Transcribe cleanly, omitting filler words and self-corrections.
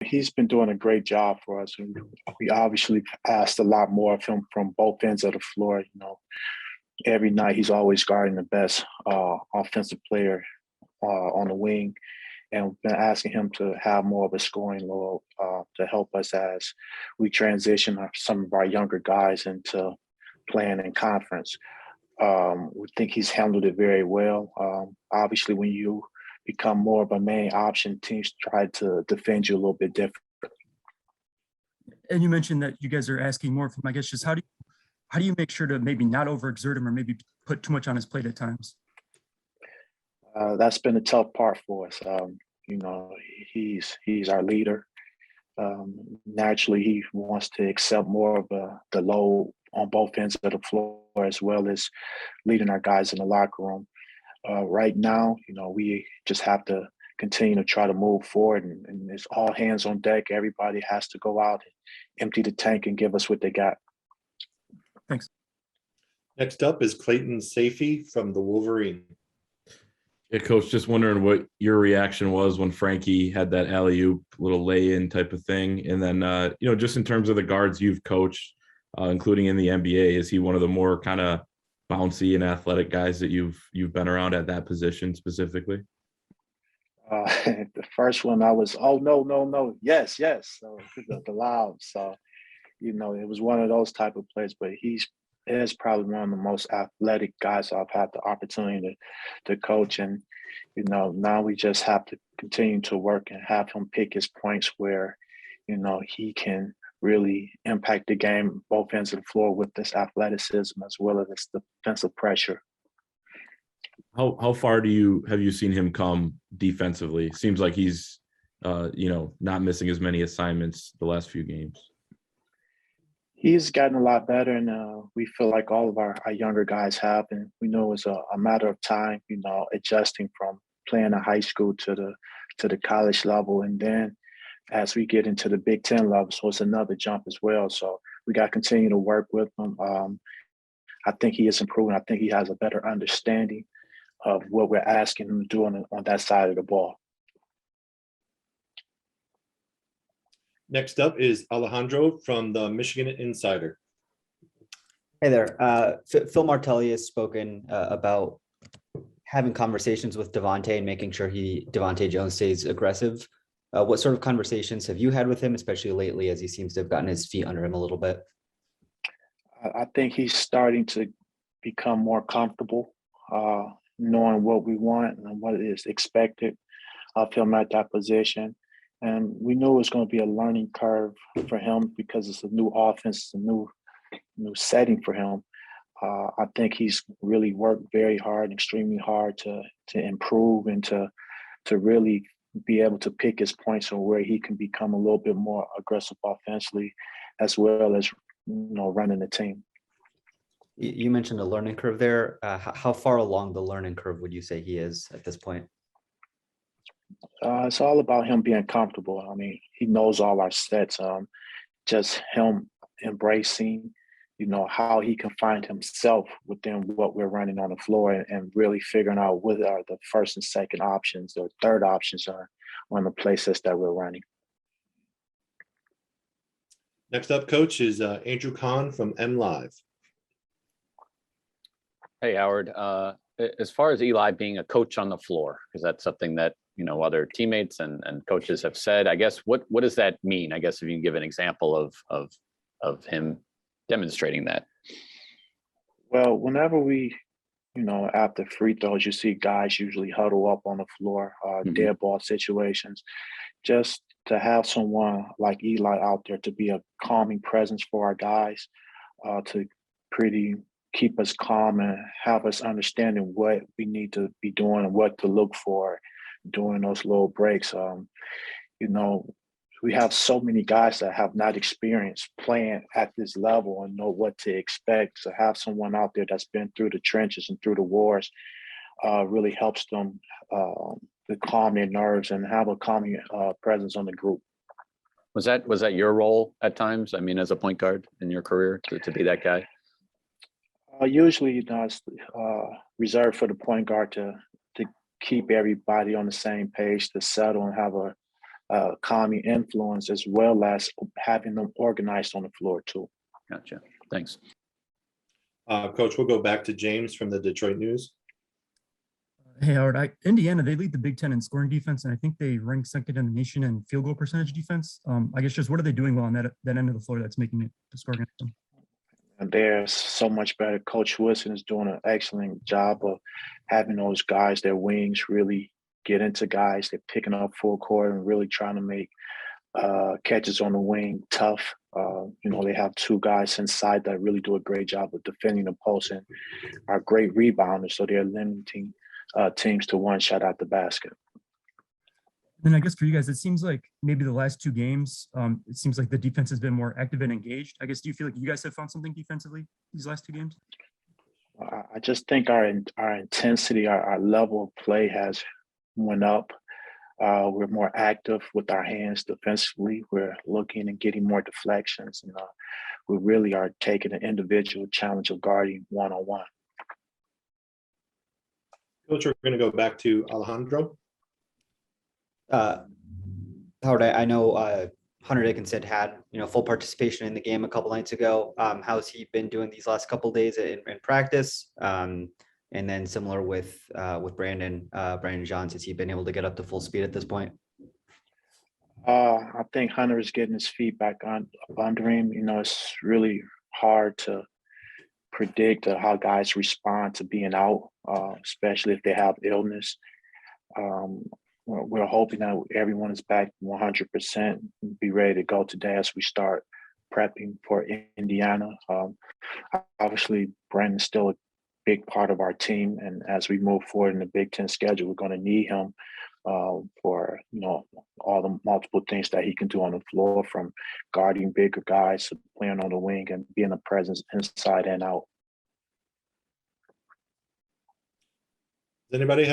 He's been doing a great job for us. We obviously asked a lot more of him from both ends of the floor. Every night he's always guarding the best offensive player on the wing, and we've been asking him to have more of a scoring load to help us as we transition some of our younger guys into playing in conference. We think he's handled it very well. Obviously, when you become more of a main option, teams try to defend you a little bit different. And you mentioned that you guys are asking more from, I guess, just how do you make sure to maybe not overexert him or maybe put too much on his plate at times? That's been a tough part for us. He's our leader. Naturally, he wants to accept more of the load on both ends of the floor, as well as leading our guys in the locker room. Right now, we just have to continue to try to move forward, and it's all hands on deck. Everybody has to go out and empty the tank and give us what they got. Thanks. Next up is Clayton Safey from the Wolverine. Yeah, Coach, just wondering what your reaction was when Frankie had that alley-oop little lay-in type of thing. And then, just in terms of the guards you've coached, including in the NBA, is he one of the more kind of bouncy and athletic guys that you've been around at that position specifically? The first one I was, oh, no, yes. So the loud. So, it was one of those type of plays, but he is probably one of the most athletic guys I've had the opportunity to coach. And, now we just have to continue to work and have him pick his points where, he can really impact the game both ends of the floor with this athleticism as well as this defensive pressure. How far have you seen him come defensively? Seems like he's not missing as many assignments the last few games. He's gotten a lot better, and we feel like all of our younger guys have, and we know it's a matter of time, adjusting from playing in high school to the college level, and then as we get into the Big Ten level, so it's another jump as well. So we got to continue to work with him. I think he is improving. I think he has a better understanding of what we're asking him to do on that side of the ball. Next up is Alejandro from the Michigan Insider. Hey there. Phil Martelli has spoken about having conversations with Devontae and making sure Devontae Jones stays aggressive. What sort of conversations have you had with him, especially lately, as he seems to have gotten his feet under him a little bit? I think he's starting to become more comfortable, knowing what we want and what is expected of him at that position. And we knew it was going to be a learning curve for him because it's a new offense, it's a new setting for him. I think he's really worked very hard, extremely hard to improve and to really be able to pick his points on where he can become a little bit more aggressive offensively, as well as running the team. You mentioned a learning curve there. How far along the learning curve would you say he is at this point? It's all about him being comfortable. I mean, he knows all our sets. Just him embracing, how he can find himself within what we're running on the floor, and really figuring out what are the first and second options or third options on the play sets that we're running. Next up, Coach, is Andrew Kahn from MLive. Hey, Howard. As far as Eli being a coach on the floor, because that's something that other teammates and coaches have said, I guess what does that mean? I guess if you can give an example of him demonstrating that. Well, whenever we, after free throws, you see guys usually huddle up on the floor, dead ball situations. Just to have someone like Eli out there to be a calming presence for our guys, to pretty keep us calm and have us understanding what we need to be doing and what to look for during those little breaks. We have so many guys that have not experienced playing at this level and know what to expect. So have someone out there that's been through the trenches and through the wars really helps them to calm their nerves and have a calming presence on the group. Was that your role at times? I mean, as a point guard in your career, to be that guy? Usually, it's reserved for the point guard to keep everybody on the same page, to settle and have a calming influence, as well as having them organized on the floor too. Gotcha. Thanks. Coach, we'll go back to James from the Detroit News. Hey, Howard, Indiana, they lead the Big Ten in scoring defense, and I think they rank second in the nation in field goal percentage defense. I guess just what are they doing well on that end of the floor that's making it to score against them? And they're so much better. Coach Wilson is doing an excellent job of having those guys, their wings, really get into guys. They're picking up full court and really trying to make catches on the wing tough. They have two guys inside that really do a great job of defending the post and are great rebounders. So they're limiting teams to one shot at the basket. Then I guess for you guys, it seems like maybe the last two games, it seems like the defense has been more active and engaged. I guess, do you feel like you guys have found something defensively these last two games? I just think our intensity, our level of play has went up. We're more active with our hands defensively. We're looking and getting more deflections, and we really are taking an individual challenge of guarding one-on-one. Coach, we're going to go back to Alejandro. Howard, I know Hunter Dickinson had full participation in the game a couple nights ago. How's he been doing these last couple of days in practice? And then similar with Brandon Johns, has he been able to get up to full speed at this point? I think Hunter is getting his feet back under him. It's really hard to predict how guys respond to being out, especially if they have illness. We're hoping that everyone is back 100% and be ready to go today as we start prepping for Indiana. Obviously, Brandon's still a big part of our team, and as we move forward in the Big Ten schedule, we're going to need him for all the multiple things that he can do on the floor, from guarding bigger guys to playing on the wing and being a presence inside and out. Does anybody have